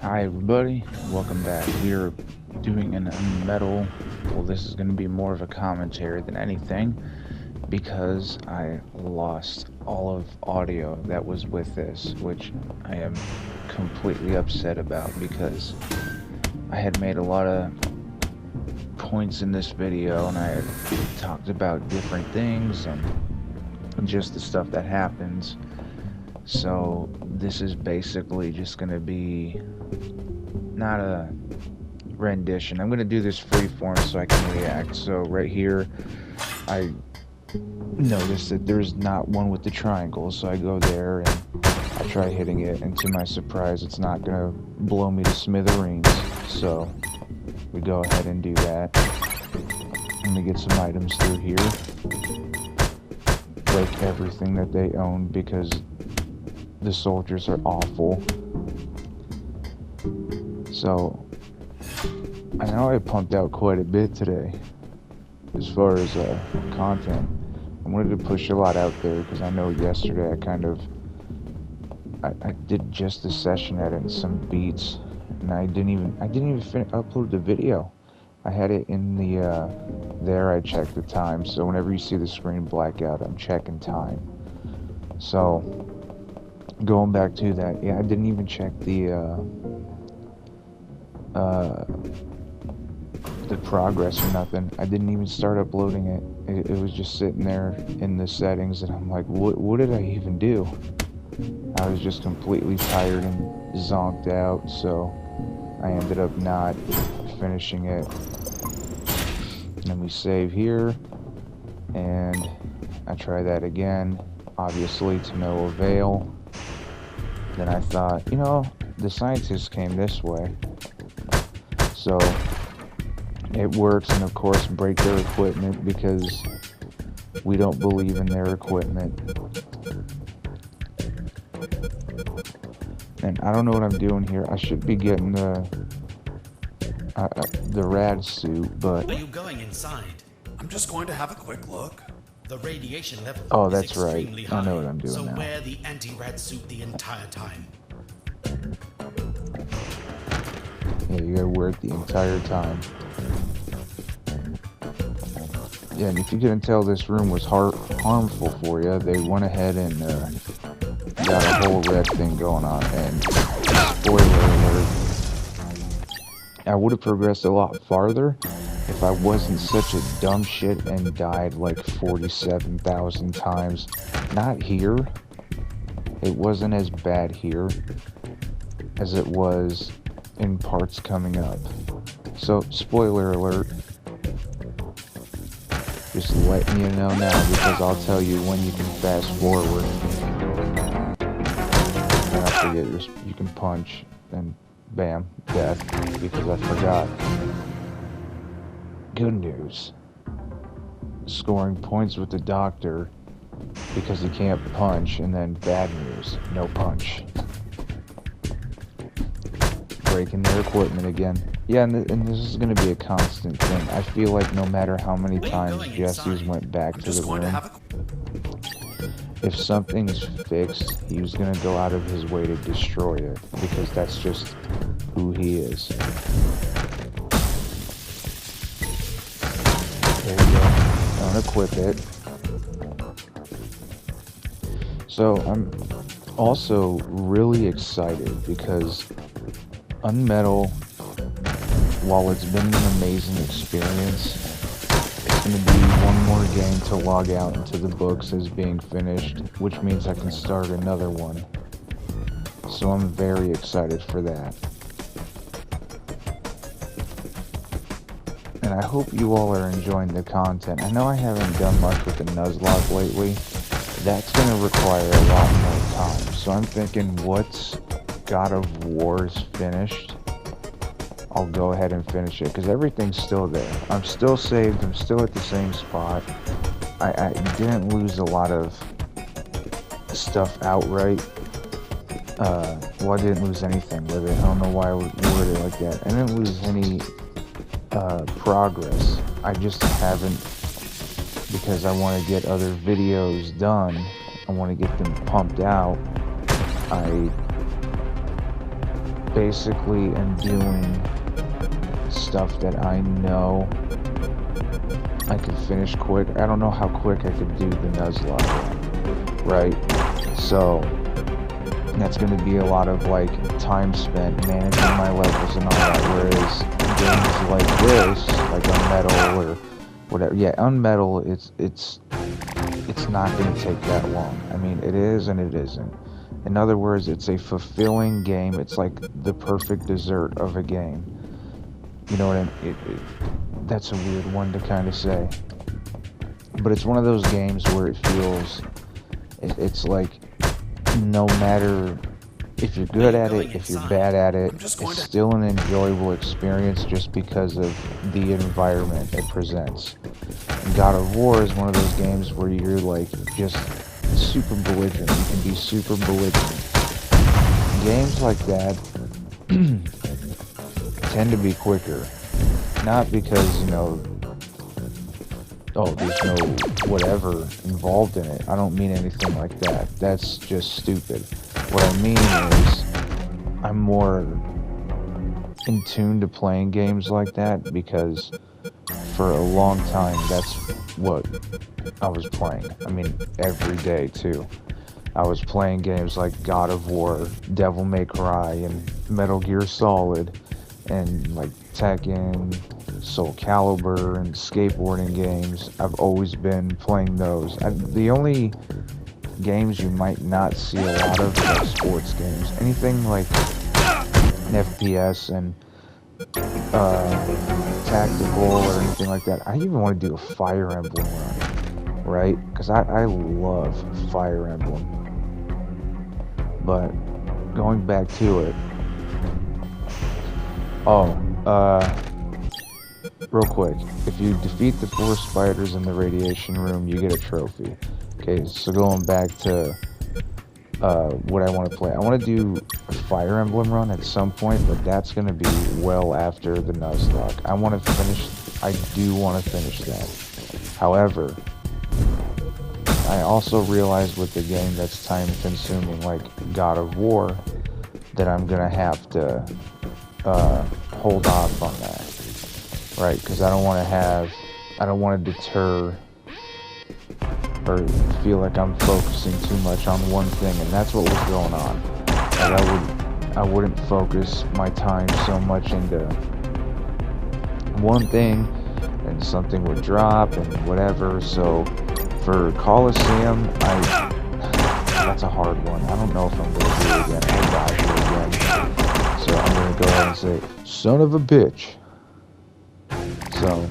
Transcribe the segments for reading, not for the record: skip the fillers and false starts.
Hi everybody, welcome back. We are doing an UnMetal. Well, this is going to be more of a commentary than anything because I lost all of audio that was with this, which I am completely upset about because I had made a lot of points in this video and I had talked about different things and just the stuff that happens. So this is basically just going to be not a rendition. I'm going to do this freeform so I can react. So right here, I noticed that there's not one with the triangle, so I go there and I try hitting it, and to my surprise, it's not going to blow me to smithereens. So we go ahead and do that. Let me get some items through here. Break everything that they own because the soldiers are awful. So I know I pumped out quite a bit today as far as content. I wanted to push a lot out there because I know yesterday I did just a session edit and some beats, and I didn't even upload the video. I had it in the there. I checked the time, so whenever you see the screen black out, I'm checking time. So going back to that, yeah, I didn't even check the progress or nothing. I didn't even start uploading it. It was just sitting there in the settings, and I'm like, what did I even do? I was just completely tired and zonked out, so I ended up not finishing it. Then we save here, and I try that again, obviously to no avail. Then I thought, you know, the scientists came this way, so it works, and of course break their equipment because we don't believe in their equipment. And I don't know what I'm doing here. I should be getting the rad suit, but Are you going inside? I'm just going to have a quick look. The radiation level is that's right. extremely high. I know what I'm doing so now. wear the anti-rad suit the entire time. Yeah, you gotta wear it the entire time. Yeah, and if you couldn't tell this room was harmful for you, they went ahead and got a whole red thing going on. And spoiler alert, I would have progressed a lot farther if I wasn't such a dumb shit and died like 47,000 times. Not here. It wasn't as bad here as it was in parts coming up. So, spoiler alert. Just letting you know now, because I'll tell you when you can fast forward. And I forget, you can punch, and bam, death, because I forgot. Good news. Scoring points with the doctor because he can't punch, and then bad news, no punch. Breaking their equipment again. Yeah, and this is going to be a constant thing. I feel like no matter how many times Jesse's went back to the room, if something's fixed, he was going to go out of his way to destroy it, because that's just who he is. There you go. Unequip it. So I'm also really excited because UnMetal, while it's been an amazing experience, it's going to be one more game to log out into the books as being finished, which means I can start another one. So I'm very excited for that. And I hope you all are enjoying the content. I know I haven't done much with the Nuzlocke lately. That's going to require a lot more time. So I'm thinking, once God of War's finished, I'll go ahead and finish it, because everything's still there. I'm still saved, I'm still at the same spot. I didn't lose a lot of stuff outright. Well, I didn't lose anything with it. I don't know why I would word it like that. I didn't lose any progress. I just haven't, because I want to get other videos done. I want to get them pumped out. I basically am doing stuff that I know I could finish quick. I don't know how quick I could do the Nuzlocke, right? So that's going to be a lot of like time spent managing my levels and all that. Whereas games like this, like UnMetal or whatever, yeah, UnMetal, it's not going to take that long. I mean, it is and it isn't. In other words, it's a fulfilling game. It's like the perfect dessert of a game. You know what I mean? That's a weird one to kind of say. But it's one of those games where it feels, it's like, no matter if you're good at it, if you're bad at it, it's still an enjoyable experience just because of the environment it presents. And God of War is one of those games where you're like just super belligerent. You can be super belligerent. Games like that tend to be quicker. Not because, you know, oh, there's no whatever involved in it. I don't mean anything like that. That's just stupid. What I mean is, I'm more in tune to playing games like that because for a long time, that's what I was playing. I mean, every day, too. I was playing games like God of War, Devil May Cry, and Metal Gear Solid, and like Tekken, Soul Calibur, and skateboarding games. I've always been playing those. The only games you might not see a lot of are like sports games. Anything like an FPS and tactical or anything like that. I even want to do a Fire Emblem run, right? Because I love Fire Emblem. But going back to it, real quick, if you defeat the 4 spiders in the radiation room, you get a trophy. Okay, so going back to what I want to play. I want to do a Fire Emblem run at some point, but that's going to be well after the Nuzlocke. I do want to finish that. However, I also realize with the game that's time consuming, like God of War, that I'm going to have to hold off on that, right? Because I don't want to deter or feel like I'm focusing too much on one thing, and that's what was going on. Like I wouldn't focus my time so much into one thing, and something would drop and whatever. So for Coliseum, that's a hard one. I don't know if I'm gonna do it again. I die here again. So I'm gonna go ahead and say, son of a bitch. So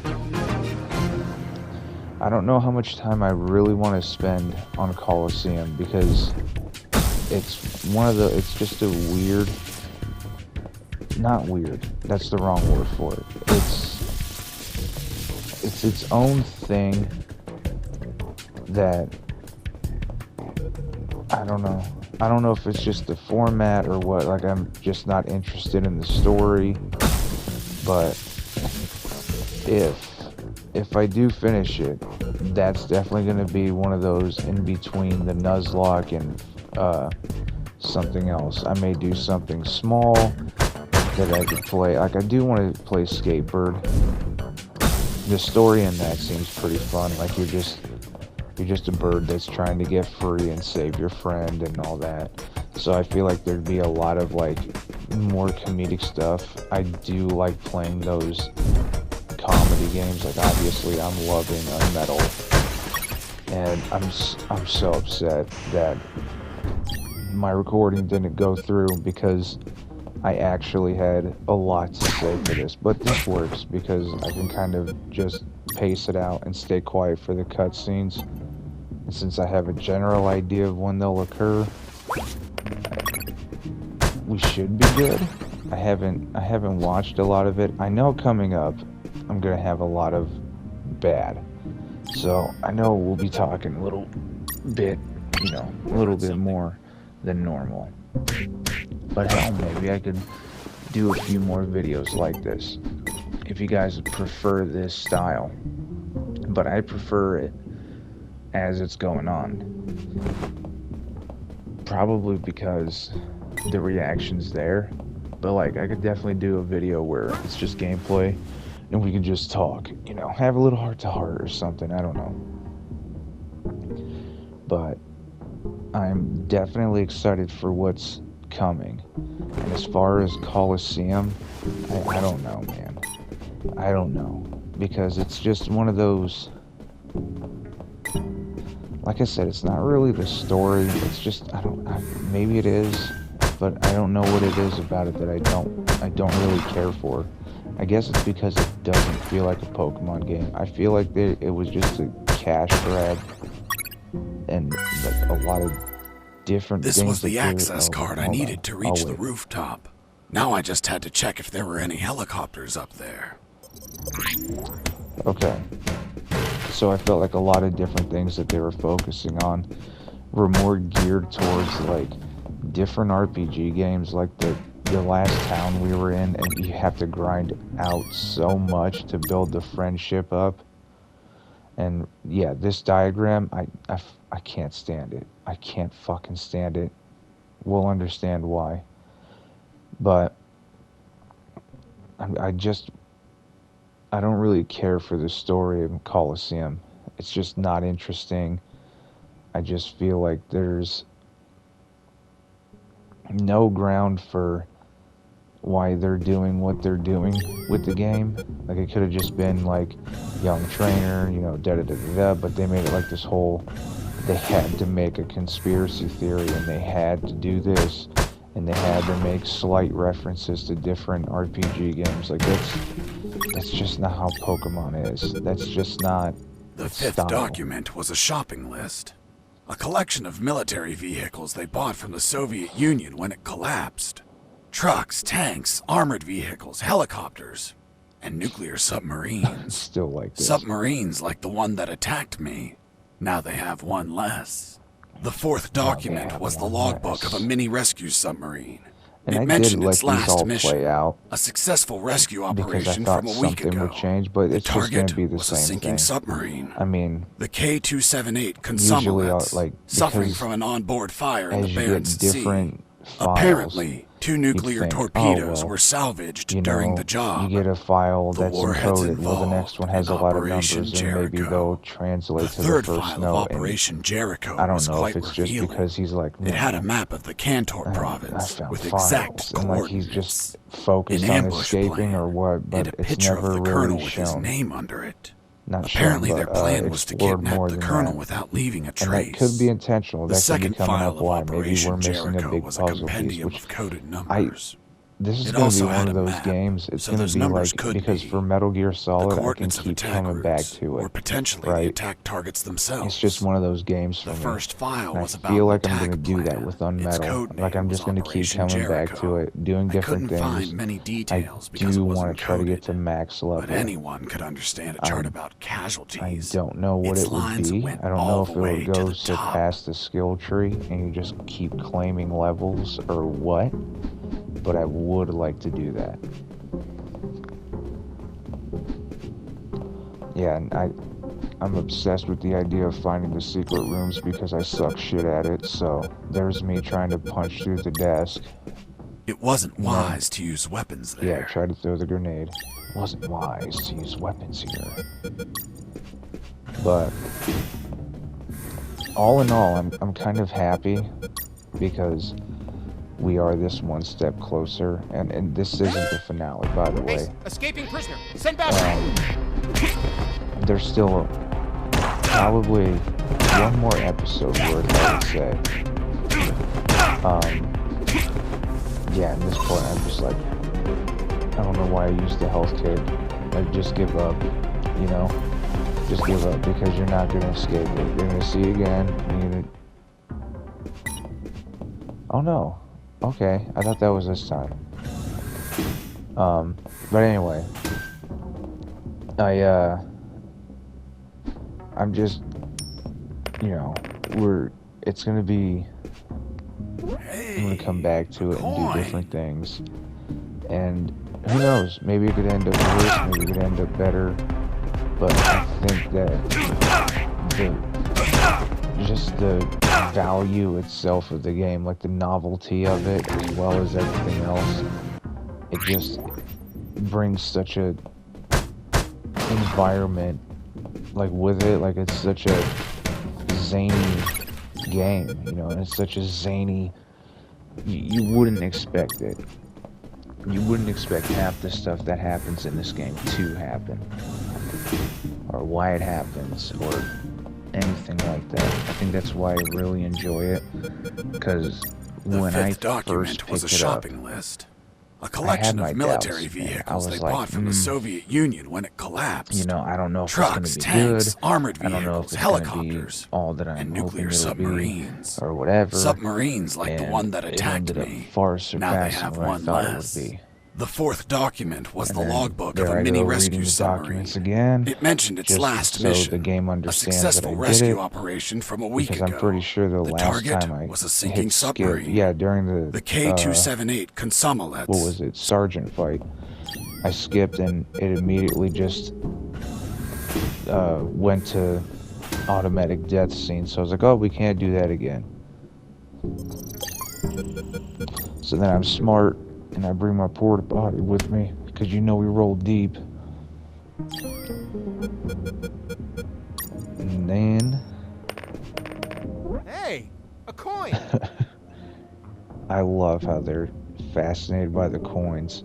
I don't know how much time I really want to spend on Coliseum because it's just a weird, not weird, that's the wrong word for it. It's its own thing that, I don't know. I don't know if it's just the format or what, like I'm just not interested in the story, but if I do finish it, that's definitely going to be one of those in between the Nuzlocke and something else. I may do something small that I could play. Like I do want to play Skatebird. The story in that seems pretty fun. Like you're just a bird that's trying to get free and save your friend and all that. So I feel like there'd be a lot of like more comedic stuff. I do like playing those comedy games. Like obviously I'm loving UnMetal, and I'm so upset that my recording didn't go through because I actually had a lot to say for this. But this works because I can kind of just pace it out and stay quiet for the cutscenes. And since I have a general idea of when they'll occur, we should be good. I haven't watched a lot of it. I know coming up I'm gonna have a lot of bad, so I know we'll be talking a little bit, a little bit more than normal. But hell, maybe I could do a few more videos like this if you guys prefer this style. But I prefer it as it's going on, probably because the reaction's there. But like, I could definitely do a video where it's just gameplay and we can just talk, you know, have a little heart-to-heart or something, I don't know. But I'm definitely excited for what's coming. And as far as Coliseum, I don't know, man. I don't know. Because it's just one of those... Like I said, it's not really the story. It's just, maybe it is, but I don't know what it is about it that I don't really care for. I guess it's because it doesn't feel like a Pokemon game. I feel like it was just a cash grab, and like a lot of different things. This was the access card I needed to reach the rooftop. Now I just had to check if there were any helicopters up there. Okay. So I felt like a lot of different things that they were focusing on were more geared towards like different RPG games, like the last town we were in, and you have to grind out so much to build the friendship up. And yeah, this diagram, I can't stand it. I can't fucking stand it. We'll understand why. But I don't really care for the story of Coliseum. It's just not interesting. I just feel like there's no ground for why they're doing what they're doing with the game. Like, it could have just been like young trainer, you know, da-da-da-da-da, but they made it like this whole, they had to make a conspiracy theory, and they had to do this, and they had to make slight references to different RPG games. Like, that's just not how Pokemon is. That's just not the fifth document was a shopping list. A collection of military vehicles they bought from the Soviet Union when it collapsed. Trucks, tanks, armored vehicles, helicopters, and nuclear submarines. Still like this. Submarines like the one that attacked me. Now they have one less. The fourth document was the logbook of a mini rescue submarine. And it I mentioned did let its these last all mission, play out a successful rescue because I operation thought from a week something ago. would change, but it's just going to be the was a same sinking thing. submarine. I mean, the K-278 usually, Consumelates, like, suffering from an onboard fire in the Barents Sea. Files, apparently, 2 nuclear think, torpedoes were salvaged during the job. You get a file that's warheads encoded. Well, the next one has a lot of numbers, and maybe they'll translate to the third first file note. of Operation Jericho I don't was know quite if it's revealing. just because he's like, it had a map of the Kantor province with exact and like he's coordinates. just focused An on ambush escaping plan, or what, but and a it's picture never of the really colonel with his shown. name under it. Not Apparently, shown, their but, plan was to explored kidnap more the than colonel that. without leaving a And trace. that could be intentional. The That could second be coming file up of why. Maybe Operation we're missing Jericho a big was a puzzle piece, compendium which of coded numbers. this is It going to be also one had of a those map, games. It's so going those to be numbers like, could because be for Metal Gear the Solid, I can coordinates of keep attack coming back routes, to it. or potentially right? the attack targets themselves. It's just one of those games for The me. first file And was I about feel an like I'm attack going to do that plan. with Its UnMetal. code Like, I'm name just was going to keep Operation coming back Jericho. to it, doing I different couldn't things. find many I details because it do want wasn't to try to get coded, to max level. but anyone could understand a chart about I casualties. don't know what Its it would lines be. went I don't all know if the it way would to go the top. past the skill tree and you just keep claiming levels or what, but I would like to do that. Yeah, and I'm obsessed with the idea of finding the secret rooms because I suck shit at it, so there's me trying to punch through the desk. It wasn't wise to use weapons there. Yeah, try to throw the grenade. It wasn't wise to use weapons here. But all in all, I'm kind of happy because we are this one step closer, and this isn't the finale, by the way. Escaping prisoner. Send back. There's still probably one more episode worth, I would say. Yeah, at this point, I'm just like, I don't know why I used the health kit. Like, just give up, you know? Just give up, because you're not going to escape it. You're going to see it again. Oh, no. Okay, I thought that was this time. But anyway. I'm just, you know, it's going to be, I'm going to come back to it and do different things. And who knows, maybe it could end up worse, maybe it could end up better. But I think that just the value itself of the game, like the novelty of it, as well as everything else, it just brings such a environment, like, with it. Like, it's such a zany game, you know, and it's such a zany, you wouldn't expect it. You wouldn't expect half the stuff that happens in this game to happen, or why it happens, or anything like that. I think that's why I really enjoy it, because when I first was a picked it up, shopping list. A collection of military vehicles they bought from the Soviet Union when it collapsed. you know, I don't know if Trucks, it's gonna be tanks, good. armored I don't know if vehicles, it's gonna be helicopters, all that I'm and hoping nuclear it'll submarines. be, or whatever. Submarines like the And one that it attacked ended up me. far Now they surpassing have what I one thought less. it would be. The fourth document was And the then logbook there of a I mini go rescue reading the submarine. documents again, It mentioned its just last so mission, the game a understands successful that I did rescue it, operation from a week because ago. I'm pretty sure the last target time I was a sinking hit skip, submarine. yeah, during The K-278 Konsomelets. what was it, sergeant fight, I skipped and it immediately just went to automatic death scene. So I was like, oh, we can't do that again. So then I'm smart and I bring my porta potty with me, because you know we roll deep. And then Hey, a coin. I love how they're fascinated by the coins.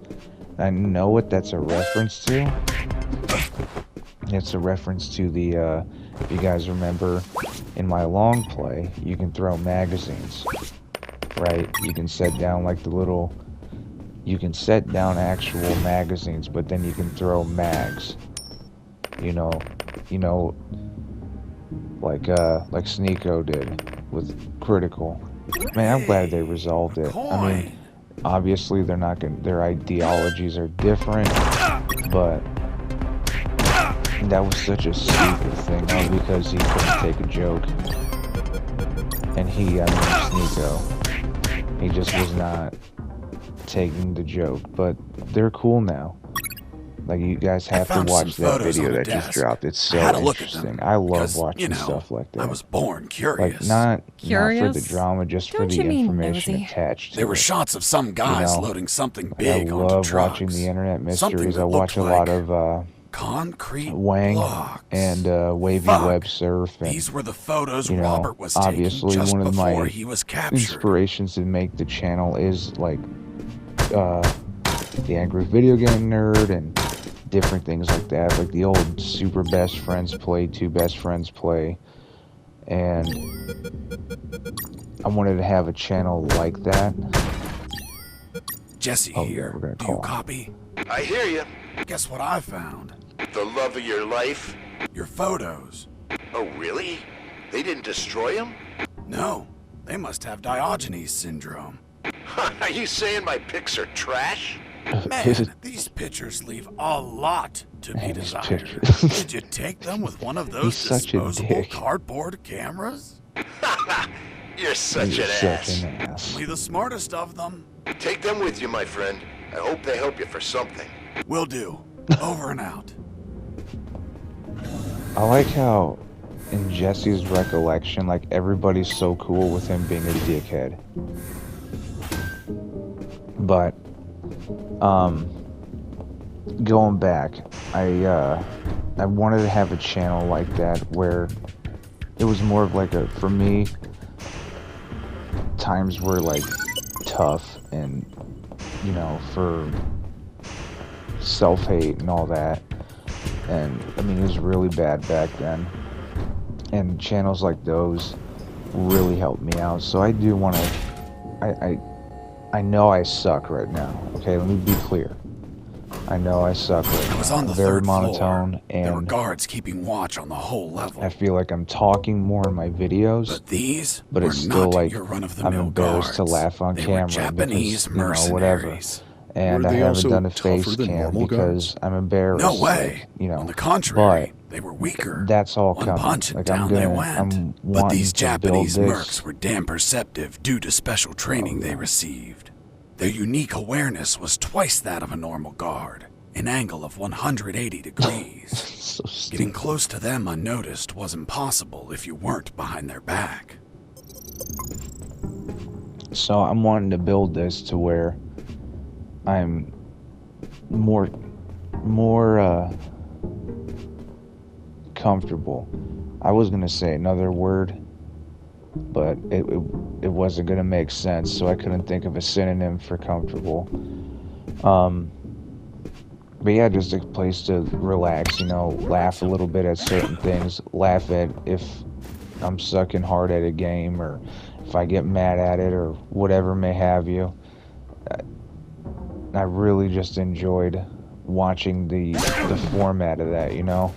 I know what that's a reference to. It's a reference to the, if you guys remember, in my long play, you can throw magazines, right? You can set down like the little, you can set down actual magazines, but then you can throw mags. You know, like Sneeko did with Critical. Man, I'm glad they resolved it. I mean, obviously they're not gonna, their ideologies are different, but that was such a stupid thing, all because he couldn't take a joke. And Sneeko, he just was not taking the joke. But they're cool now. Like, you guys have to watch that video that just dropped. It's so interesting. I love watching stuff like that. I was born curious. Like, not for the Curious? drama, just for Don't the you mean information nosy? attached to There were it. shots of some guys You know, loading something Like, big I onto love trucks. watching the internet Something mysteries. that I watch a looked lot like of concrete Wang blocks. and Wavy Fuck. Web Surf, and These were the photos you know, Robert was taking obviously just one of before my he was captured. inspirations to make the channel is like the Angry Video Game Nerd and different things like that, like the old Super Best Friends Play, Two Best Friends Play, and I wanted to have a channel like that. Jesse Oh, here. we're gonna Do you call. copy? I hear you. Guess what I found? The love of your life. Your photos. Oh, really? They didn't destroy him? No, they must have Diogenes syndrome. Are you saying my pics are trash? Man, these pictures leave a lot to be Man, these desired. pictures. Did you take them with one of those He's such a disposable dick. cardboard cameras? You're such You're an such ass. an ass. Only the smartest of them. Take them with you, my friend. I hope they help you for something. Will do. Over and out. I like how in Jesse's recollection, like, everybody's so cool with him being a dickhead. But going back, I wanted to have a channel like that where it was more of like a, for me, times were like tough, and you know, for self-hate and all that. And I mean, it was really bad back then, and channels like those really helped me out. So I do want to, I know I suck right now. Okay, let me be clear. I know I suck right now. I was on the I'm very third monotone, floor. There were and guards keeping watch on the whole level. I feel like I'm talking more in my videos, But these but were it's still not like your I'm run-of-the-mill embarrassed guards. to laugh on They camera were Japanese because, you know, whatever. mercenaries. And Were I they haven't also done a tougher face than cam normal because guards? I'm embarrassed. No way. Like, you know, On the contrary, they were weaker. that's all One coming. punch and Like, down they went. I'm But wanting these to Japanese build mercs this. were damn perceptive due to special training they received. Their unique awareness was twice that of a normal guard, an angle of 180 degrees. So stupid. Getting close to them unnoticed was impossible if you weren't behind their back. So I'm wanting to build this to where I'm more comfortable. I was gonna say another word, but it wasn't gonna make sense, so I couldn't think of a synonym for comfortable. But yeah, just a place to relax, you know, laugh a little bit at certain things, laugh at if I'm sucking hard at a game, or if I get mad at it, or whatever may have you. I really just enjoyed watching the format of that, you know,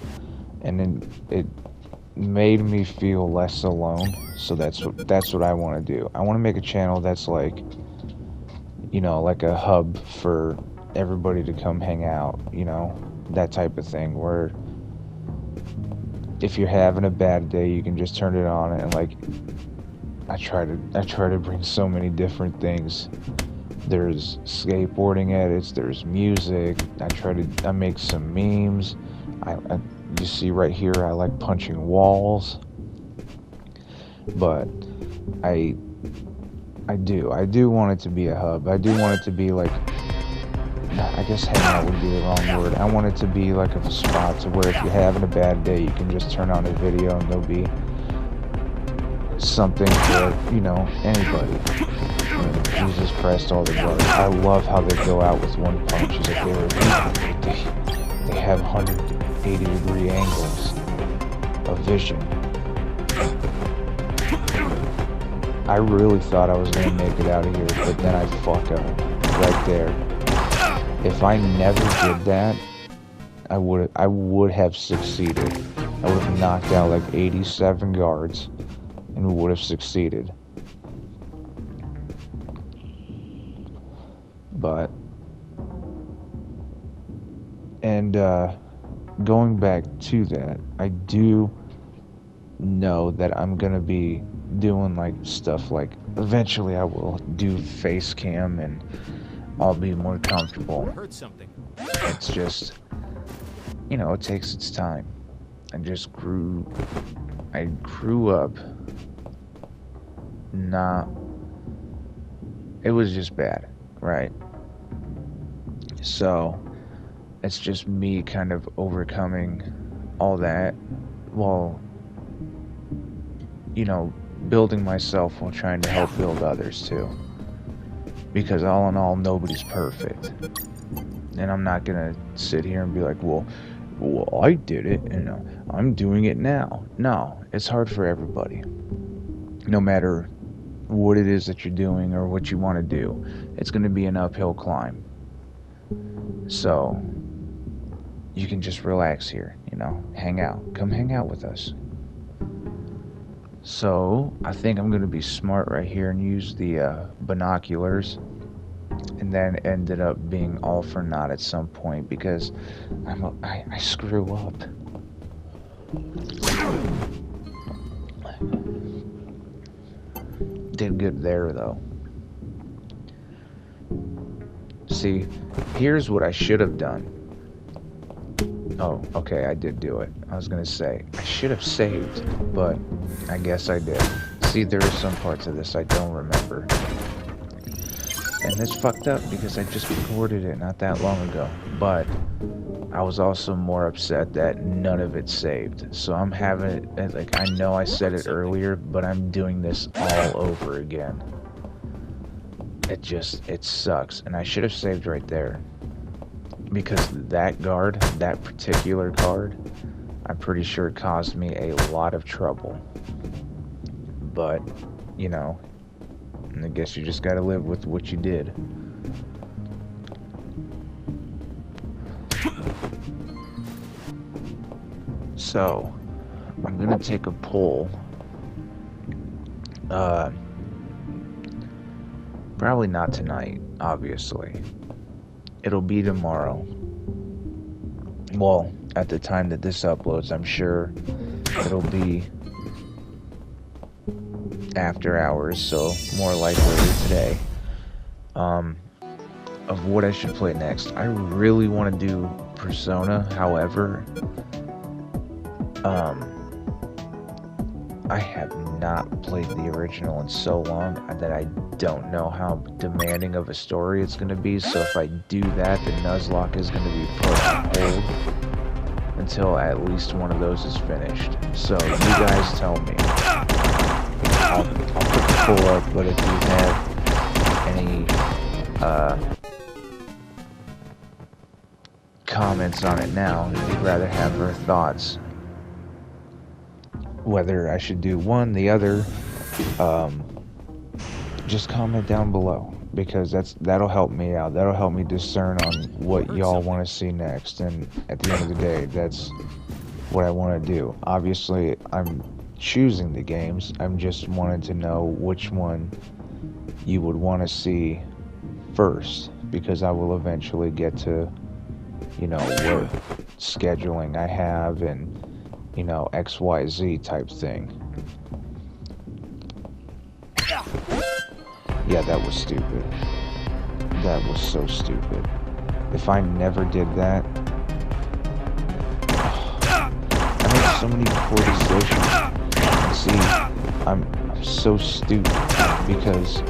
and then it made me feel less alone. So that's what I want to do. I want to make a channel that's like, you know, like a hub for everybody to come hang out, you know, that type of thing, where if you're having a bad day, you can just turn it on, and like I try to bring so many different things. There's skateboarding edits, there's music. I make some memes. You see right here, I like punching walls. But I do want it to be a hub. I do want it to be like, I guess hang out would be the wrong word. I want it to be like a spot to where if you're having a bad day, you can just turn on a video and there'll be something for, you know, anybody. You know, Jesus Christ, all the blood. I love how they go out with one punch. It's like they have 180-degree angles of vision. I really thought I was going to make it out of here, but then I fuck up right there. If I never did that, I would have succeeded. I would have knocked out like 87 guards and would have succeeded. But, and going back to that, I do know that I'm gonna be doing like stuff like, eventually I will do face cam and I'll be more comfortable. Heard something. It's just, you know, it takes its time. I grew up it was just bad, right? So it's just me kind of overcoming all that while, you know, building myself while trying to help build others too. Because all in all, nobody's perfect. And I'm not gonna sit here and be like, well, I did it, and I'm doing it now. No, it's hard for everybody. No matter what it is that you're doing or what you want to do, it's gonna be an uphill climb. So you can just relax here, you know, hang out. Come hang out with us. So I think I'm gonna be smart right here and use the binoculars, and then ended up being all for naught at some point because I screw up. Did good there though. See, here's what I should have done. Oh, okay, I did do it. I was gonna say, I should have saved, but I guess I did. See, there are some parts of this I don't remember. And that's fucked up because I just recorded it not that long ago. But I was also more upset that none of it saved. So I'm having it, like, I know I said it earlier, but I'm doing this all over again. It sucks. And I should have saved right there. Because that guard, that particular guard, I'm pretty sure caused me a lot of trouble. But, you know, I guess you just gotta live with what you did. So, I'm gonna take a poll. Probably not tonight, obviously. It'll be tomorrow. Well, at the time that this uploads, I'm sure it'll be after hours, so more likely today. Of what I should play next. I really want to do Persona, however, I have not played the original in so long that I don't know how demanding of a story it's going to be. So if I do that, the Nuzlocke is going to be put on hold until at least one of those is finished. So you guys tell me. I'll put the poll up, but if you have any comments on it now, if you'd rather have her thoughts, whether I should do one, the other, just comment down below, because that'll help me out. That'll help me discern on what y'all want to see next, and at the end of the day, that's what I want to do. Obviously, I'm choosing the games. I'm just wanting to know which one you would want to see first, because I will eventually get to, you know, what scheduling I have and, you know, XYZ type thing. Yeah, that was stupid. That was so stupid. If I never did that, I made so many poor decisions. See, I'm so stupid because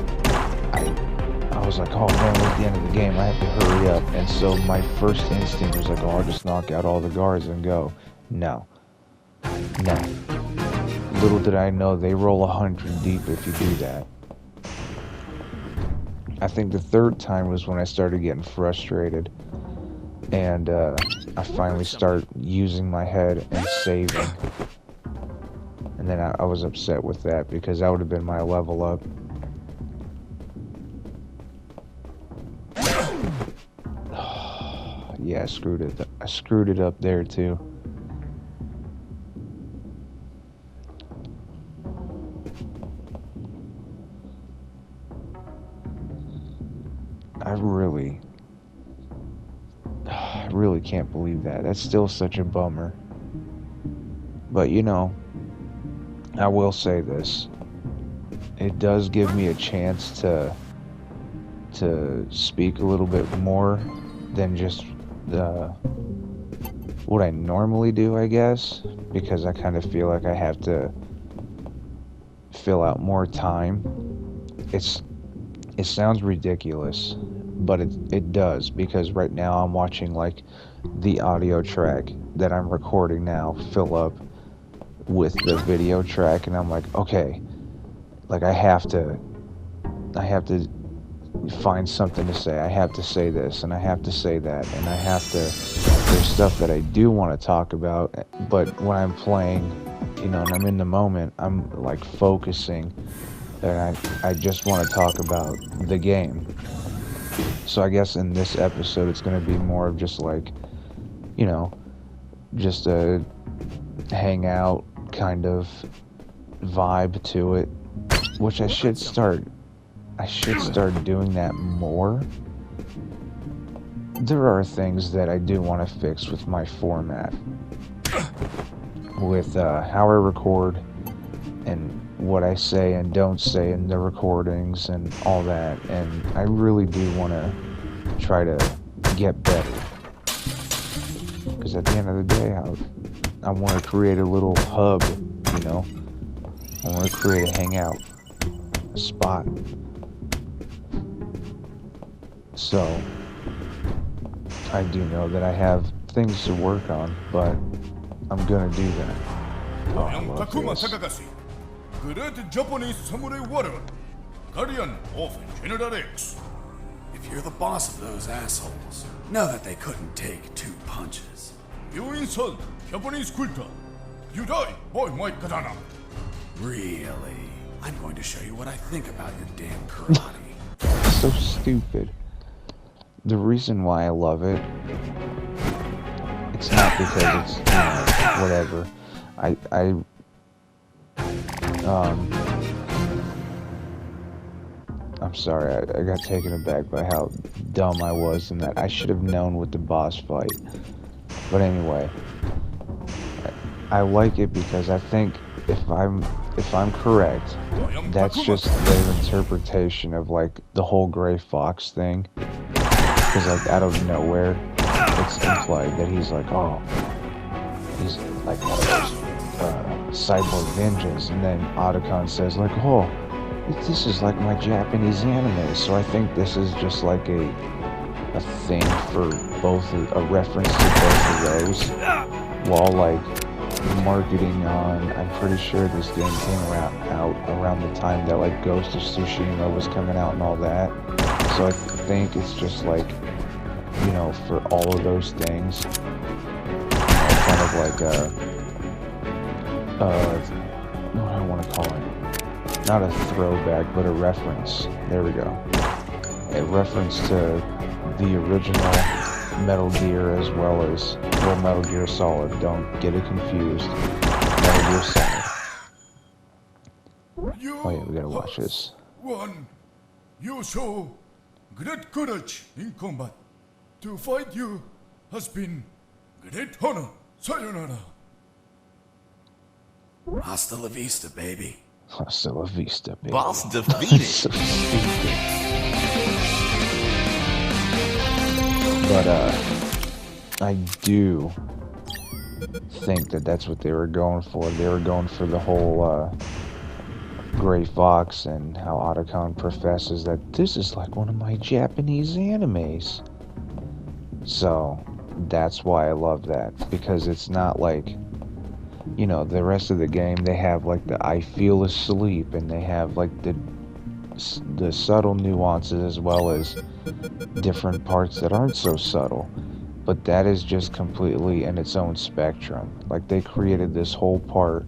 I was like, oh man, we're at the end of the game, I have to hurry up. And so my first instinct was like, oh, I'll just knock out all the guards and go. No. No. Little did I know they roll 100 deep if you do that. I think the third time was when I started getting frustrated, and I finally started using my head and saving. And then I was upset with that, because that would have been my level up. Yeah, I screwed it up there too. I really can't believe that. That's still such a bummer. But you know, I will say this. It does give me a chance to speak a little bit more than just what I normally do, I guess, because I kind of feel like I have to fill out more time. It sounds ridiculous, but it does, because right now I'm watching like the audio track that I'm recording now fill up with the video track, and I'm like, okay, like I have to find something to say. I have to say this, and I have to say that, and I have to, there's stuff that I do want to talk about, but when I'm playing, you know, and I'm in the moment, I'm like focusing, and I just want to talk about the game. So I guess in this episode it's going to be more of just like, you know, just a hangout kind of vibe to it, which I should start doing that more. There are things that I do want to fix with my format, with how I record and what I say and don't say in the recordings and all that, and I really do want to try to get better, because at the end of the day, I want to create a little hub, you know. I want to create a hangout, a spot. So I do know that I have things to work on, but I'm gonna do that. Oh, I love this. Great Japanese samurai warrior, guardian of General X. If you're the boss of those assholes, know that they couldn't take 2 punches. You insult Japanese culture. You die by my katana. Really? I'm going to show you what I think about your damn karate. So stupid. The reason why I love it, it's not because it's, you know, whatever. I'm sorry, I got taken aback by how dumb I was, and that I should have known with the boss fight. But anyway, I like it because I think if I'm correct, that's just their interpretation of like the whole Gray Fox thing. Because like out of nowhere, it's implied that he's like, oh, he's like one of those Cyborg Ninjas, and then Otacon says like, oh, this is like my Japanese anime, so I think this is just like a thing for both, a reference to both of those, while like marketing on, I'm pretty sure this game came out around the time that like Ghost of Tsushima was coming out and all that, so I think it's just like, you know, for all of those things, kind of like what do I want to call it? Not a throwback, but a reference. There we go. A reference to the original Metal Gear as well as, well, Metal Gear Solid. Don't get it confused. Metal Gear Solid. Oh yeah, we gotta watch this. One, you show great courage in combat. To fight you has been great honor. Sayonara. Hasta la vista, baby. Hasta la vista, baby. Boss defeated. So stupid. But I do think that that's what they were going for. They were going for the whole Gray Fox, and how Otacon professes that this is like one of my Japanese animes. So that's why I love that, because it's not like, you know, the rest of the game, they have like the I feel asleep, and they have like the subtle nuances as well as different parts that aren't so subtle, but that is just completely in its own spectrum. Like they created this whole part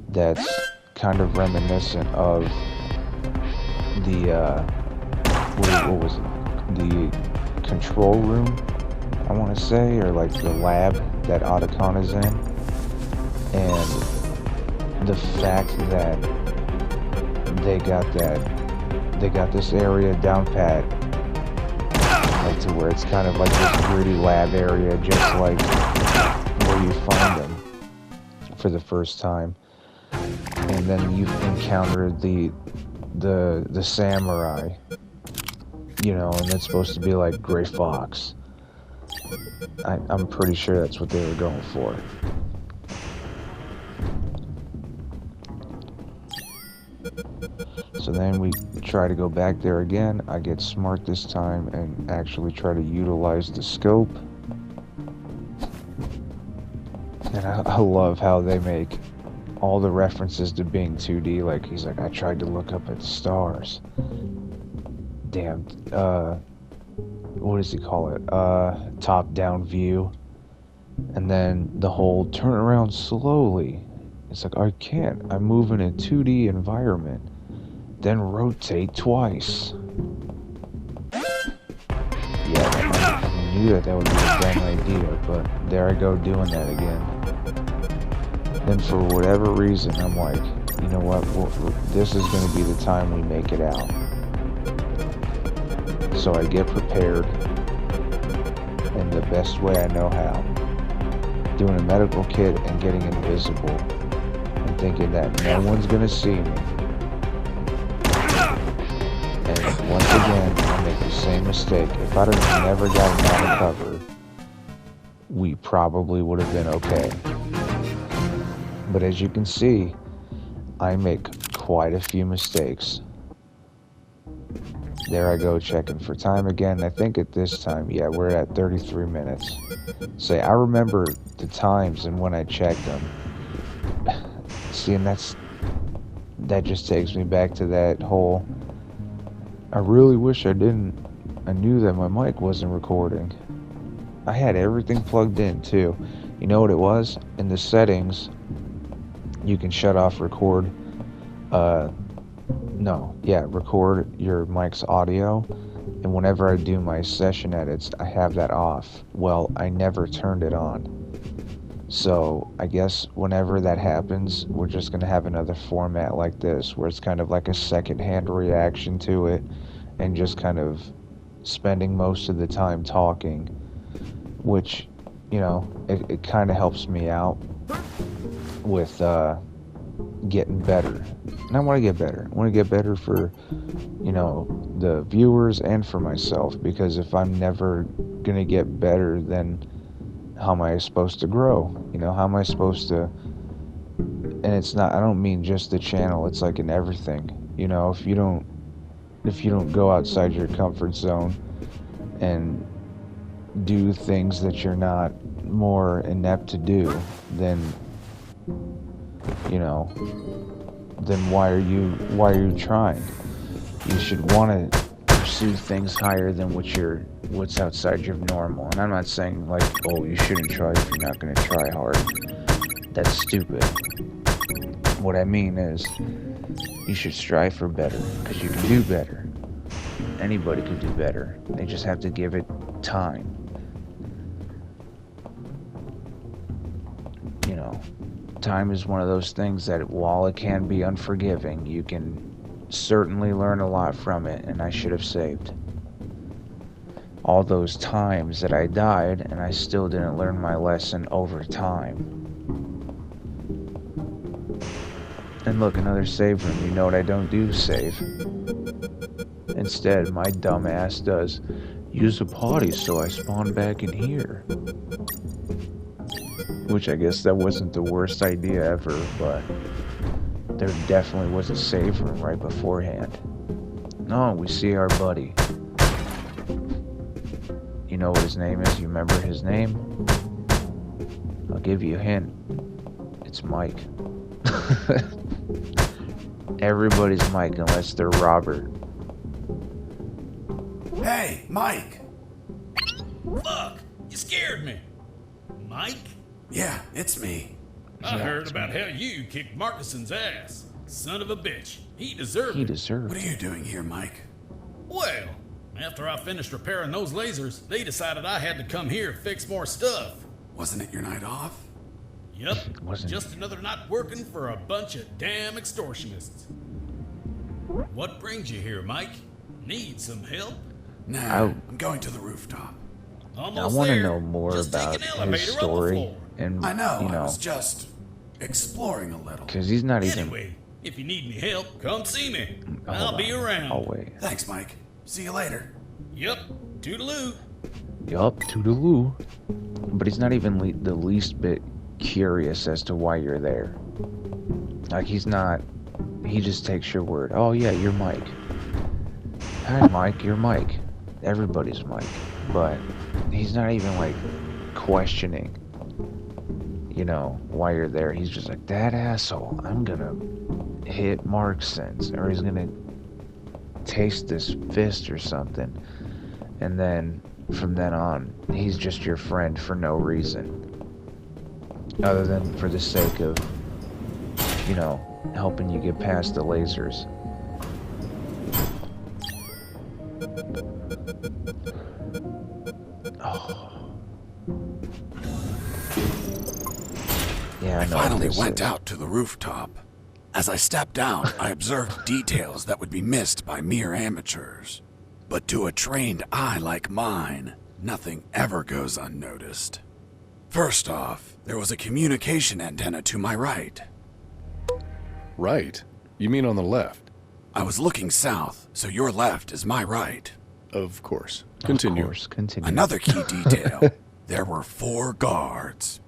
that's kind of reminiscent of the what was it, the control room, I want to say, or like the lab that Otacon is in. And the fact that they got this area down pat, like to where it's kind of like this gritty lab area, just like where you find them for the first time, and then you encounter the samurai, you know, and it's supposed to be like Gray Fox. I'm pretty sure that's what they were going for. So then we try to go back there again. I get smart this time and actually try to utilize the scope. And I love how they make all the references to being 2D. Like, he's like, I tried to look up at stars. Damn, what does he call it? Top-down view. And then the whole turn around slowly. It's like, I can't. I'm moving in a 2D environment. Then rotate twice. Yeah, I knew that would be a dumb idea, but there I go doing that again. Then for whatever reason, I'm like, you know what, this is going to be the time we make it out. So I get prepared in the best way I know how. Doing a medical kit and getting invisible. And thinking that no one's going to see me. And once again, I make the same mistake. If I'd have never gotten out of cover, we probably would have been okay. But as you can see, I make quite a few mistakes. There I go checking for time again. I think at this time, yeah, we're at 33 minutes. Say, I remember the times and when I checked them. See, and that just takes me back to that whole, I really wish I knew that my mic wasn't recording. I had everything plugged in too. You know what it was? In the settings, you can shut off record, record your mic's audio, and whenever I do my session edits, I have that off. Well, I never turned it on. So I guess whenever that happens, we're just going to have another format like this, where it's kind of like a second-hand reaction to it, and just kind of spending most of the time talking, which, you know, it kind of helps me out with getting better. And I want to get better. I want to get better for, you know, the viewers and for myself, because if I'm never going to get better, then how am I supposed to grow? You know, how am I supposed to And it's not, I don't mean just the channel, it's like in everything. You know, if you don't go outside your comfort zone and do things that you're not more inept to do, then, you know, then why are you trying? You should want to pursue things higher than what's outside your normal. And I'm not saying like, oh, you shouldn't try if you're not going to try hard. That's stupid. What I mean is, you should strive for better, because you can do better. Anybody can do better. They just have to give it time. You know, time is one of those things that, while it can be unforgiving, you can certainly learn a lot from it, and I should have saved. All those times that I died, and I still didn't learn my lesson over time. And look, another save room. You know what I don't do? Save. Instead, my dumb ass does use a potty, so I spawn back in here. Which I guess that wasn't the worst idea ever, but there definitely was a save room right beforehand. No, we see our buddy. You know what his name is? You remember his name? I'll give you a hint. It's Mike. Everybody's Mike unless they're Robert. Hey, Mike! Fuck! You scared me. Mike? Yeah, it's me. I heard about how you kicked Markinson's ass. Son of a bitch. He deserved it. What are you doing here, Mike? Well, after I finished repairing those lasers, they decided I had to come here to fix more stuff. Wasn't it your night off? Yep, just another night working for a bunch of damn extortionists. What brings you here, Mike? Need some help? No, I'm going to the rooftop. Almost I want to there. know more Just take about an his elevator up the story, floor. and I know, you know, I was just exploring a little. because he's not even. Anyway, if you need any help, come see me. I'll be around. I'll wait. Thanks, Mike. See you later. Yep, toodaloo. Yup, toodaloo. But he's not even the least bit curious as to why you're there. Like, he's not. He just takes your word. Oh yeah, you're Mike. Hi, Mike. You're Mike. Everybody's Mike. But he's not even like questioning, you know, why you're there. He's just like, that asshole, I'm gonna hit Markson's, or he's gonna taste this fist or something. And then from then on, he's just your friend for no reason, other than for the sake of, you know, helping you get past the lasers. Oh. Yeah, I finally this went is. out to the rooftop. As I stepped down, I observed details that would be missed by mere amateurs. But to a trained eye like mine, nothing ever goes unnoticed. First off, there was a communication antenna to my right. Right? You mean on the left? I was looking south, so your left is my right. Of course. Continue. Of course, continue. Another key detail, there were 4 guards.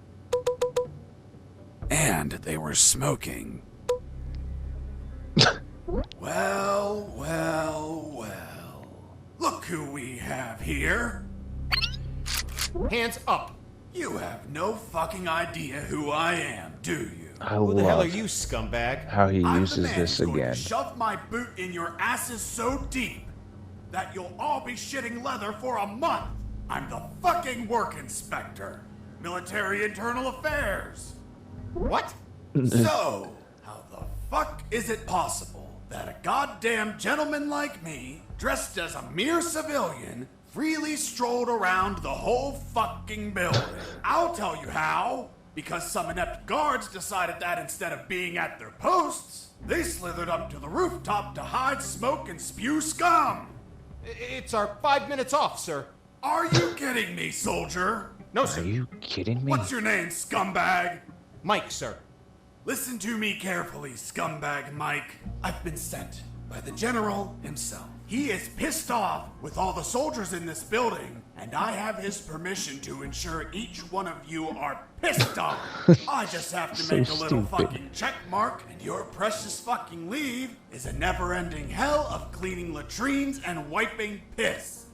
And they were smoking. Well, well, well. Look who we have here. Hands up! You have no fucking idea who I am, do you? I Who the hell are love you, scumbag? how he I'm the uses man this who's going again. to shove my boot in your asses so deep that you'll all be shitting leather for a month. I'm the fucking work inspector. Military Internal Affairs. What? So, how the fuck is it possible that a goddamn gentleman like me, dressed as a mere civilian, freely strolled around the whole fucking building? I'll tell you how. Because some inept guards decided that instead of being at their posts, they slithered up to the rooftop to hide, smoke, and spew scum. It's our 5 minutes off, sir. Are you kidding me, soldier? No, Are sir. you kidding me? What's your name, scumbag? Mike, sir. Listen to me carefully, scumbag Mike. I've been sent by the general himself. He is pissed off with all the soldiers in this building, and I have his permission to ensure each one of you are pissed off. I just have to So make a little stupid. fucking check mark, and your precious fucking leave is a never-ending hell of cleaning latrines and wiping piss.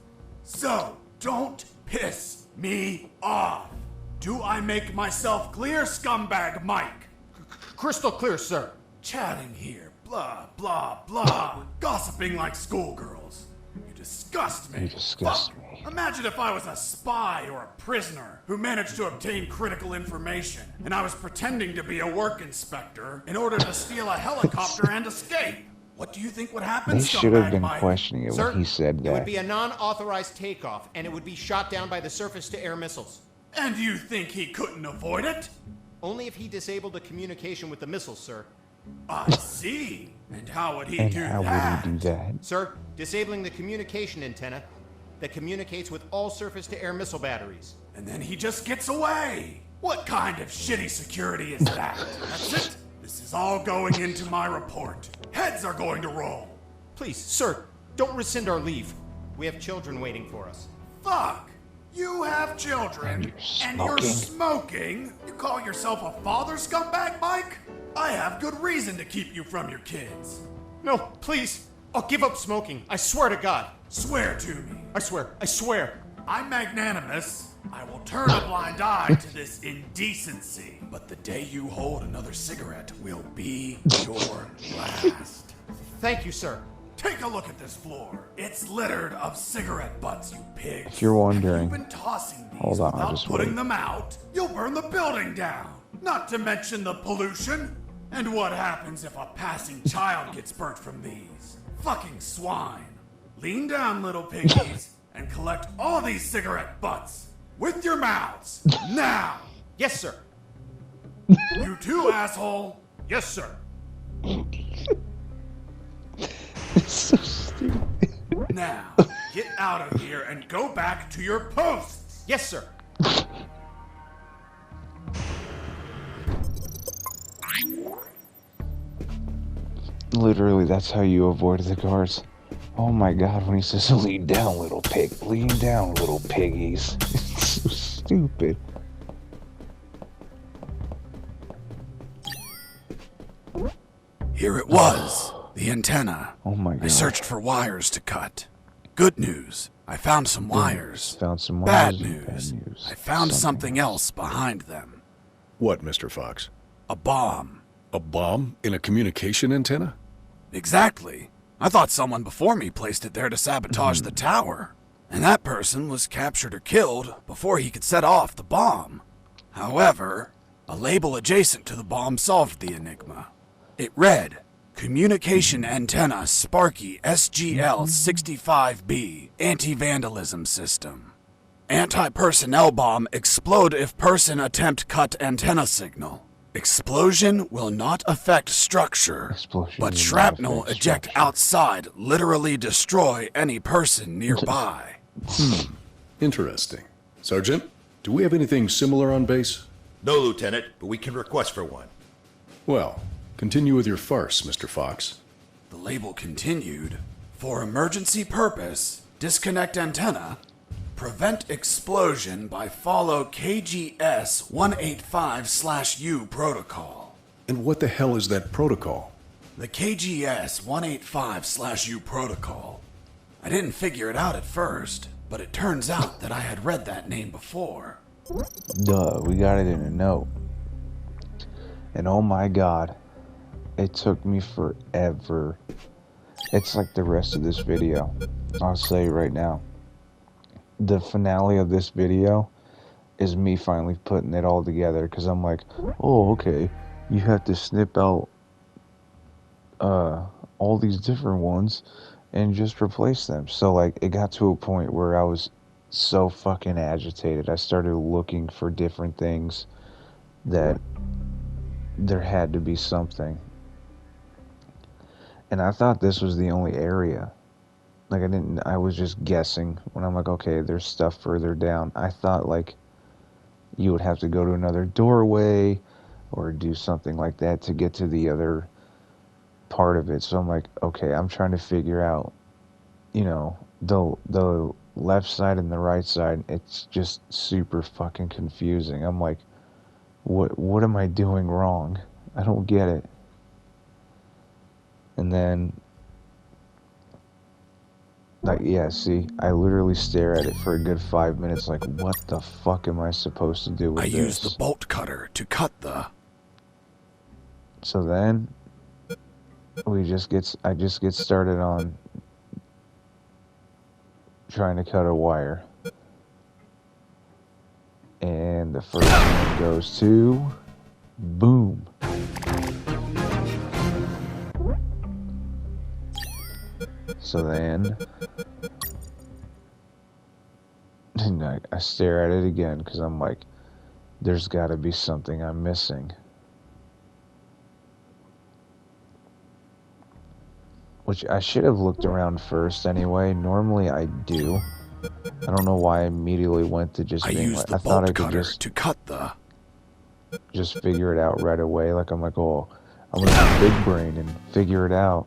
So, don't piss me off. Do I make myself clear, scumbag Mike? Crystal clear, sir. Chatting here, blah, blah, blah, gossiping like schoolgirls. You disgust me. You disgust Fuck. me. Imagine if I was a spy or a prisoner who managed to obtain critical information, and I was pretending to be a work inspector in order to steal a helicopter and escape. What do you think would happen, They should have scumbag been Mike? questioning it Sir, when he said it would that. be a non-authorized takeoff, and it would be shot down by the surface-to-air missiles. And you think he couldn't avoid it? Only if he disabled the communication with the missiles, sir. I see. And how would he And do how that? would he do that? Sir, disabling the communication antenna that communicates with all surface-to-air missile batteries. And then he just gets away. What kind of shitty security is that? That's it. This is all going into my report. Heads are going to roll. Please, sir, don't rescind our leave. We have children waiting for us. Fuck. You have children. And you're And you're smoking? You call yourself a father, scumbag Mike? I have good reason to keep you from your kids. No, please. I'll give up smoking. I swear to God. Swear to me. I swear. I swear. I'm magnanimous. I will turn a blind eye to this indecency. But the day you hold another cigarette will be your last. Thank you, sir. Take a look at this floor. It's littered of cigarette butts, you pigs. If you're wondering- If you've been tossing these Hold on, I'll without just putting wait. them out, you'll burn the building down. Not to mention the pollution. And what happens if a passing child gets burnt from these? Fucking swine. Lean down, little piggies, and collect all these cigarette butts. With your mouths. Now. Yes, sir. You too, asshole. Yes, sir. It's so stupid. Now, get out of here and go back to your posts. Yes, sir. Literally, that's how you avoid the guards. Oh my god, when he says, lean down, little pig. Lean down, little piggies. It's so stupid. Here it was, the antenna. Oh my god. I searched for wires to cut. Good news, I found some wires. Found some Bad wires. news, Bad news. I found something else behind them. What, Mr. Fox? A bomb. A bomb in a communication antenna? Exactly. I thought someone before me placed it there to sabotage the tower. And that person was captured or killed before he could set off the bomb. However, a label adjacent to the bomb solved the enigma. It read, Communication Antenna Sparky SGL-65B Anti-Vandalism System. Anti-personnel bomb explode if person attempt cut antenna signal. Explosion will not affect structure, Explosion but will not shrapnel affect eject structure. outside, literally destroy any person nearby. Interesting. Sergeant, do we have anything similar on base? No, Lieutenant, but we can request for one. Well, continue with your farce, Mr. Fox. The label continued, For emergency purpose, disconnect antenna, prevent explosion by follow KGS 185/U protocol. And what the hell is that protocol? The KGS 185/U protocol. I didn't figure it out at first, but it turns out that I had read that name before. Duh, we got it in a note. And oh my god, it took me forever. It's like the rest of this video. I'll say it right now. The finale of this video is me finally putting it all together, because I'm like, oh, okay, you have to snip out all these different ones and just replace them. So like, it got to a point where I was so fucking agitated. I started looking for different things that there had to be something. And I thought this was the only area. Like, I was just guessing when I'm like, okay, there's stuff further down. I thought like you would have to go to another doorway or do something like that to get to the other part of it. So I'm like, okay, I'm trying to figure out, you know, the left side and the right side, it's just super fucking confusing. I'm like, what am I doing wrong? I don't get it. And then, like, yeah, see, I literally stare at it for a good 5 minutes, like, what the fuck am I supposed to do with this? I used the bolt cutter to cut the... So then, I just get started on trying to cut a wire. And the first one goes to, boom. So then, I stare at it again because I'm like, there's got to be something I'm missing. Which I should have looked around first anyway. Normally I do. I don't know why I immediately went to just being like, I thought I could just to cut the... just figure it out right away. Like, I'm like, oh, I'm gonna be big brain and figure it out.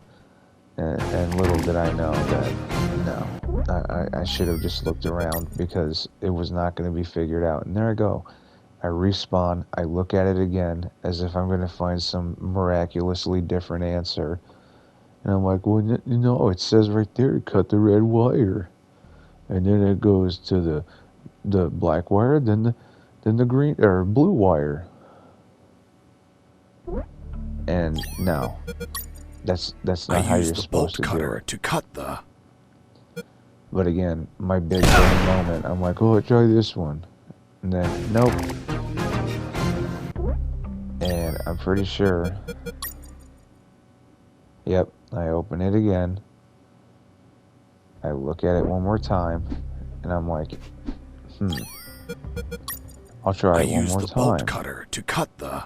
And little did I know that, no, I should have just looked around because it was not going to be figured out. And there I go. I respawn. I look at it again as if I'm going to find some miraculously different answer. And I'm like, well, you know, it says right there, cut the red wire. And then it goes to the black wire, then the green or blue wire. And no. That's not how you're supposed to do it. I used the bolt cutter to cut the... But again, my big brain moment, I'm like, oh, try this one. And then, nope. And I'm pretty sure... Yep, I open it again. I look at it one more time. And I'm like, I'll try it one more time. I used the bolt cutter to cut the...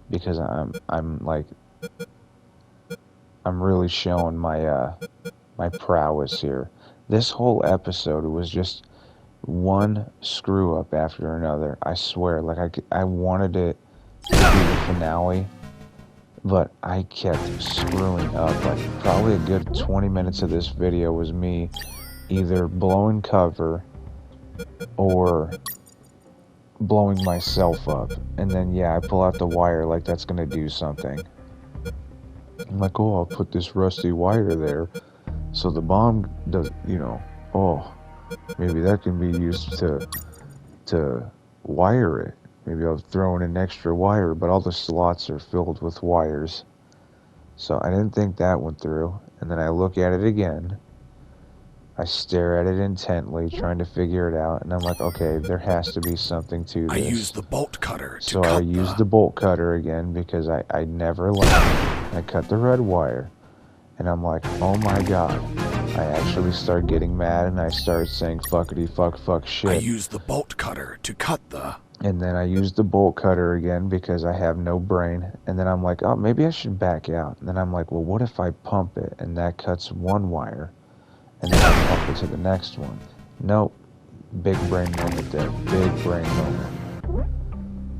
Because I'm like... I'm really showing my my prowess here. This whole episode was just one screw up after another. I swear, like I wanted it to be the finale, but I kept screwing up. Like probably a good 20 minutes of this video was me either blowing cover or blowing myself up. And then yeah, I pull out the wire like that's gonna do something. I'm like, oh, I'll put this rusty wire there so the bomb does, you know, oh, maybe that can be used to wire it. Maybe I'll throw in an extra wire, but all the slots are filled with wires. So I didn't think that went through. And then I look at it again. I stare at it intently, trying to figure it out. And I'm like, okay, there has to be something to this. I used the bolt cutter to So I used the bolt cutter again because I never learned. I cut the red wire. And I'm like, oh my god. I actually start getting mad and I start saying fuckity fuck shit. I used the bolt cutter to cut the... And then I used the bolt cutter again because I have no brain. And then I'm like, oh, maybe I should back out. And then I'm like, well, what if I pump it and that cuts one wire? And then I pump it to the next one. Nope. Big brain moment there. Big brain moment.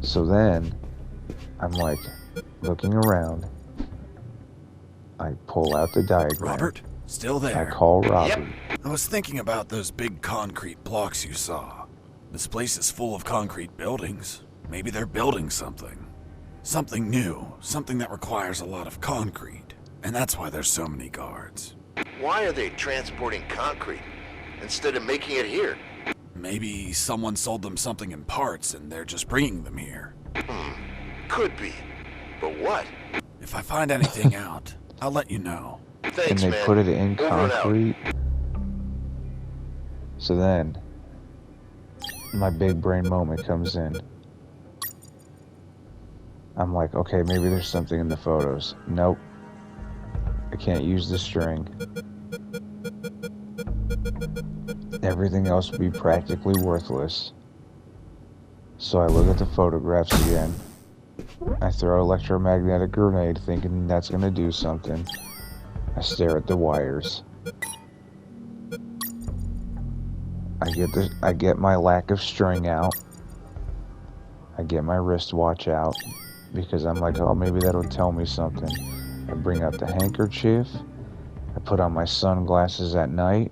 So then, I'm like, looking around. I pull out the diagram. Robert, still there? I call Robbie. Yep. I was thinking about those big concrete blocks you saw. This place is full of concrete buildings. Maybe they're building something. Something new. Something that requires a lot of concrete. And that's why there's so many guards. Why are they transporting concrete instead of making it here? Maybe someone sold them something in parts and they're just bringing them here. Could be. But what? If I find anything out, I'll let you know. Thanks, And they man. put it in Over and out. concrete. So then, my big brain moment comes in. I'm like, okay, maybe there's something in the photos. Nope. I can't use the string. Everything else would be practically worthless. So I look at the photographs again. I throw electromagnetic grenade thinking that's gonna do something. I stare at the wires. I get my lack of string out. I get my wristwatch out because I'm like, oh, maybe that'll tell me something. I bring out the handkerchief. I put on my sunglasses at night.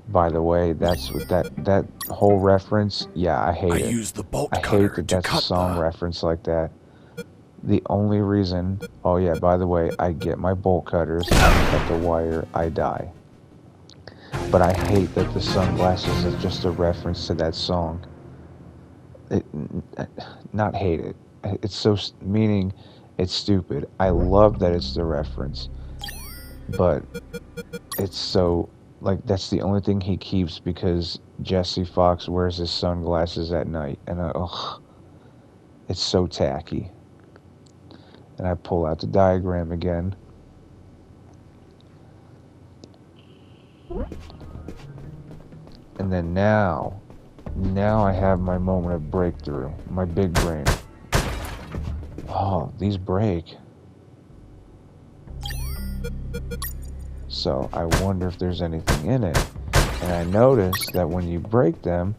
By the way, that's what that whole reference. Yeah, I hate I it. used the bolt I cutter hate that to that's a cut song the... reference like that. The only reason. Oh yeah, by the way, I get my bolt cutters. I cut the wire. I die. But I hate that the sunglasses is just a reference to that song. Not hate it. It's so meaning it's stupid. I love that it's the reference, but it's so like that's the only thing he keeps because Jesse Fox wears his sunglasses at night, and ugh, it's so tacky. And I pull out the diagram again. And then now I have my moment of breakthrough, my big brain. Oh, these break. So I wonder if there's anything in it. And I noticed that when you break them,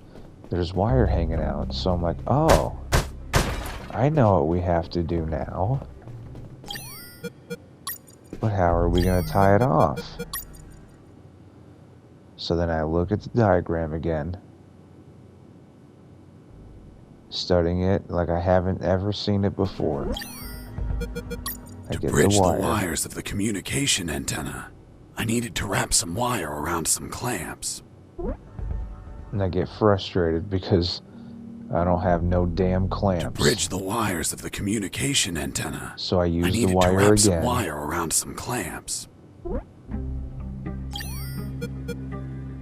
there's wire hanging out. So I'm like, oh, I know what we have to do now. But how are we going to tie it off? So then I look at the diagram again, studying it like I haven't ever seen it before. I To get bridge the the wire. wires of the communication antenna, I needed to wrap some wire around some clamps. And I get frustrated because I don't have no damn clamps. To bridge the wires of the communication antenna, So I I use the needed to wire wrap some again. wire around some clamps.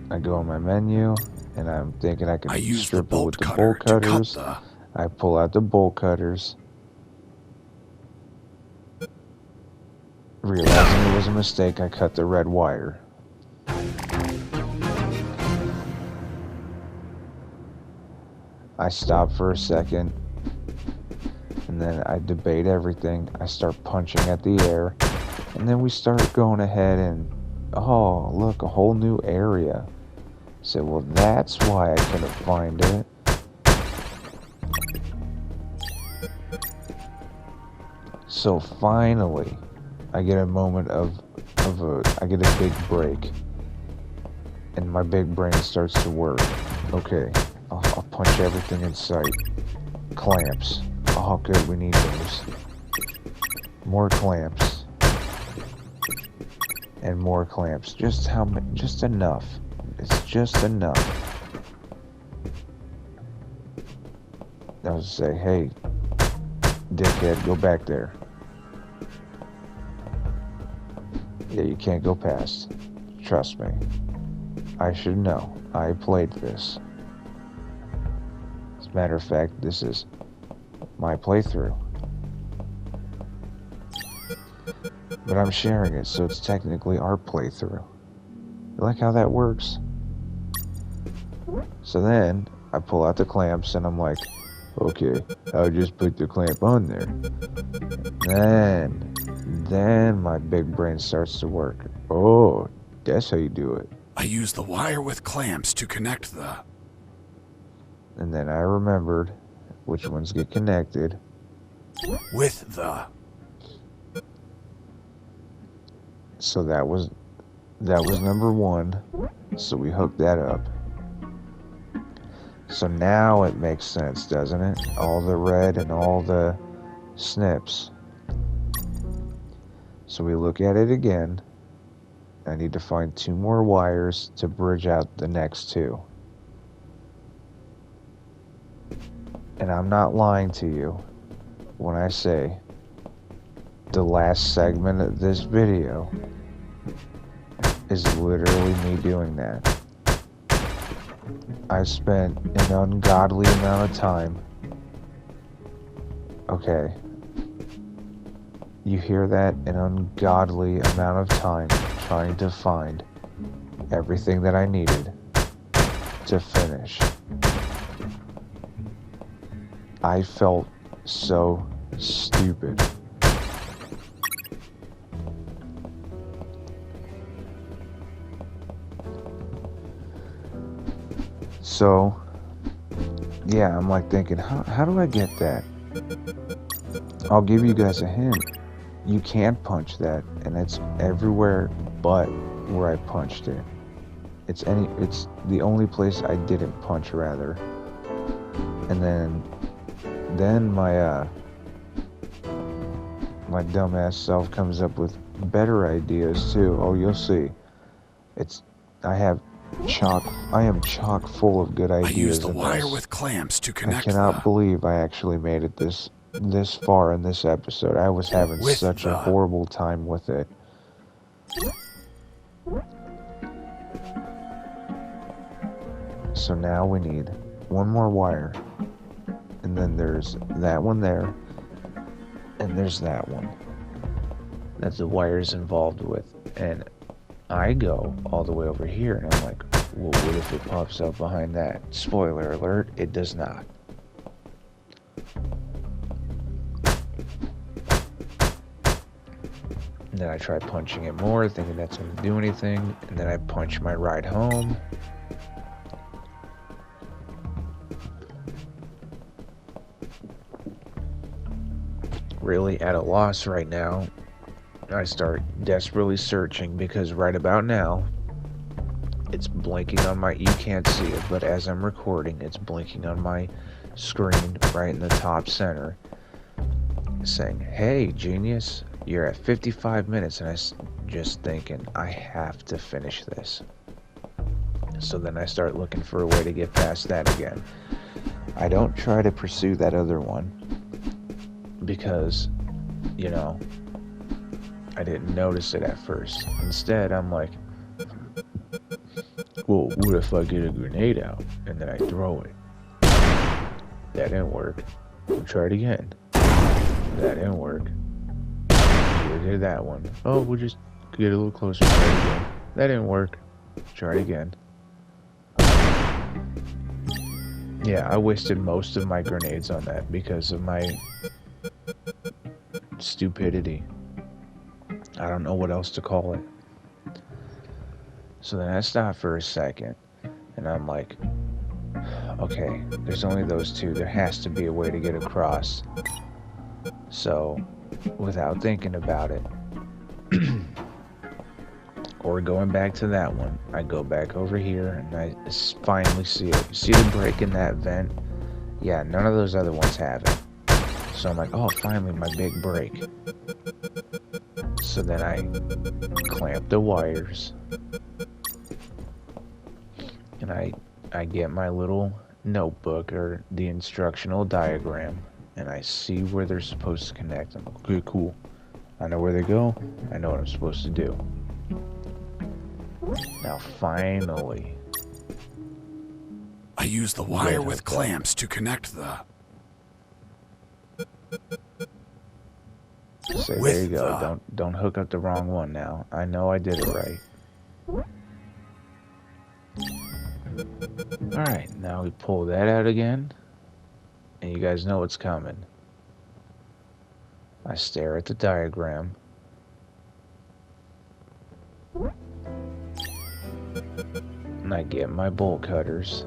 I go on my menu, and I'm thinking I can I used the strip it with bolt the cutter bolt to cut cutters. the... I pull out the bolt cutters, realizing it was a mistake. I cut the red wire. I stop for a second, and then I debate everything. I start punching at the air, and then we start going ahead and, oh, look, a whole new area. I said, well, that's why I couldn't find it. So finally, I get a moment I get a big break, and my big brain starts to work. Okay, I'll punch everything in sight. Clamps. Oh, good, we need those. More clamps. And more clamps. Just how many? Just enough. It's just enough. I was say, hey, dickhead, go back there. Yeah, you can't go past. Trust me. I should know. I played this. As a matter of fact, this is my playthrough. But I'm sharing it, so it's technically our playthrough. You like how that works? So then, I pull out the clamps and I'm like, okay, I'll just put the clamp on there. Then my big brain starts to work. Oh, that's how you do it. I used the wire with clamps to connect the... And then I remembered which ones get connected. with the... So that was number one. So we hooked that up. So now it makes sense, doesn't it? All the red and all the snips. So we look at it again. I need to find 2 more wires to bridge out the next 2. And I'm not lying to you when I say the last segment of this video is literally me doing that. I spent an ungodly amount of time. Okay. You hear that? An ungodly amount of time trying to find everything that I needed to finish. I felt so stupid. So, yeah, I'm like thinking, how do I get that? I'll give you guys a hint. You can't punch that, and it's everywhere but where I punched it. It's the only place I didn't punch, rather. And then my my dumbass self comes up with better ideas too. Oh, you'll see. I am chock full of good I ideas. used the in wire this. with clamps to I connect cannot believe I actually made it this far in this episode. I was having such a horrible time with it. So now we need one more wire. And then there's that one there. And there's that one that the wire's involved with. And I go all the way over here and I'm like, well, what if it pops up behind that? Spoiler alert, it does not. And then I try punching it more, thinking that's going to do anything. And then I punch my ride home. Really at a loss right now. I start desperately searching because right about now, it's blinking on my, you can't see it, but as I'm recording, it's blinking on my screen right in the top center saying, hey, genius, you're at 55 minutes, and just thinking, I have to finish this. So then I start looking for a way to get past that again. I don't try to pursue that other one because, you know, I didn't notice it at first. Instead, I'm like, well, what if I get a grenade out and then I throw it? That didn't work. We'll try it again. That didn't work. We did that one. Oh, we'll just get a little closer. Try it again. That didn't work. Try it again. Yeah, I wasted most of my grenades on that because of my stupidity. I don't know what else to call it. So then I stopped for a second, and I'm like, okay, there's only those two. There has to be a way to get across. So, without thinking about it, or going back to that one, I go back over here, and I finally see it. You see the break in that vent? Yeah, none of those other ones have it. So I'm like, oh, finally, my big break. So then I clamp the wires. And I get my little notebook or the instructional diagram. And I see where they're supposed to connect. I'm like, okay, cool. I know where they go. I know what I'm supposed to do. Now, finally. I use the wire with clamps to connect the... So there you go. Don't hook up the wrong one now. I know I did it right. Alright, now we pull that out again. And you guys know what's coming. I stare at the diagram. And I get my bolt cutters.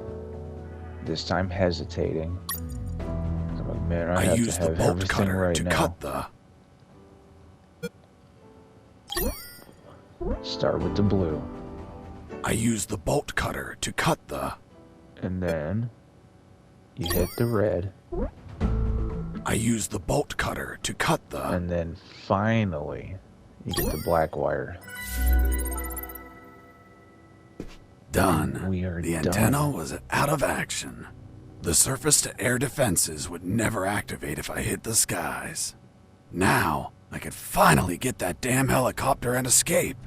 This time hesitating. I'm like, man, I have to have everything right now. Cut the... Start with the blue. I use the bolt cutter to cut the... And then you hit the red. I use the bolt cutter to cut the... And then finally you get the black wire. Done. We are the done. antenna was out of action. The surface-to-air defenses would never activate if I hit the skies. Now, I could finally get that damn helicopter and escape.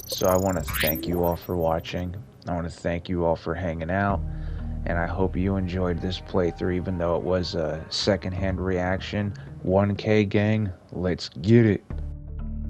So I want to thank you all for watching. I want to thank you all for hanging out. And I hope you enjoyed this playthrough, even though it was a secondhand reaction. 1K gang, let's get it.